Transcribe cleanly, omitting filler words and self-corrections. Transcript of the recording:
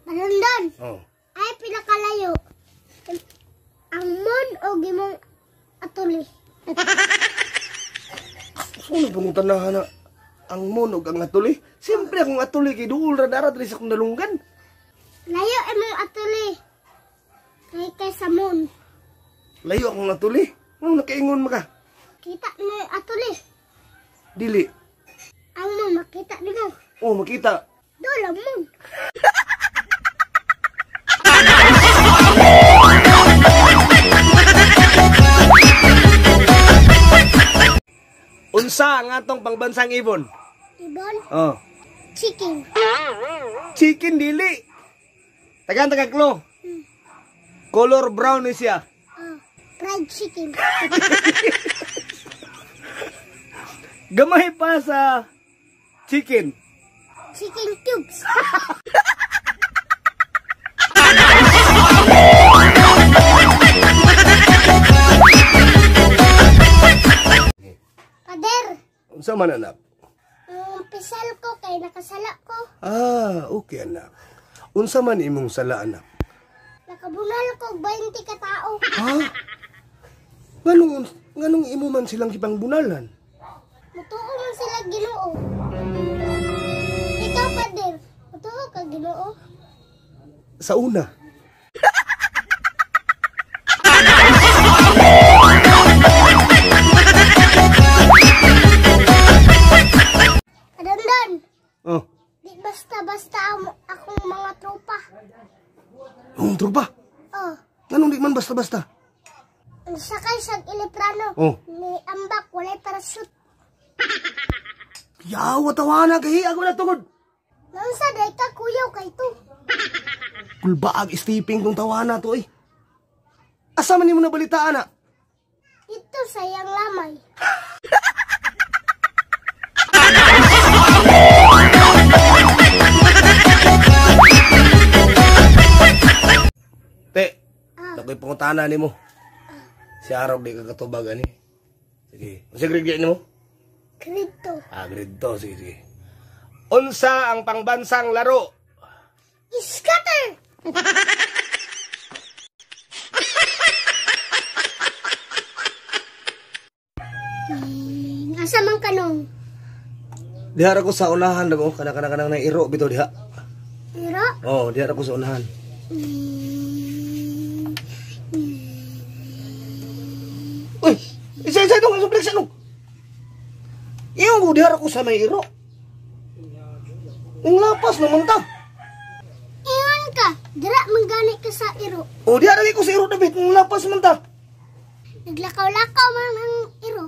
Malundon. Oh. Ay pinakalayo. Ang mon o gimong atuli. Ano panguntan na ang monog ang atuli? Siyempre akong atuli kay duol ra darat rin sa akong nalunggan. Layo imong atuli. Kay sa mon. Layo akong atuli. Ano nakaingon maka? Kita mo yung atuli. Dili. Ang mon makita di mo. Oh, makita. Dola mon. Unsa ang atong pangbansang ibon? Ibon. Oh. Chicken. Chicken dili. Tagaan tagaklo. Color brown ni siya. Fried chicken. Gamay pa sa chicken. Chicken cubes. Pader. Unsa man anak? Pisal ko kay nakasala ko. Ah, okay anak. Unsa man imong sala anak? Nakabunal ko 20 ka tao. Ha? Nganong imo man silang kipangbunalan? Mutuo man sila Ginoo. Ikaw Pader, mutuo ka Ginoo. Sa una. Adondan. Oh. Di basta-basta akong mga tropa. Ang tropa? Oh. Nganong di man basta-basta? Sakay sa iliprano. Oh. May ambak, walay parachute. Yawa tawana kay ako na tugod. Nang sa day ka kuyaw kay to. Kulbaag stepping tong tawana to eh. Asa man nimo nabalitaan na? Ito sayang lamay. Te, nakoy pangutana nimo. Si Arab di ka katubag ani. Sige, unsa grade nimo? Grade 2. Ah, grade 2, sige. Unsa ang pangbansang laro? Scatter! Asa man kanong? Diha ko sa unahan mo, kana-kana na iro bitaw diha. Iro? Oh, diha ko sa unahan. Uy, isa-isa itong suplex ano? Iyong ko diha ko sa may iro. Ang lapas naman ta. Iwan ka, dira manggani ka sa iro. Oh, diha lagi ko sa iro David, ang lapas man ta. Naglakaw-lakaw man ang iro.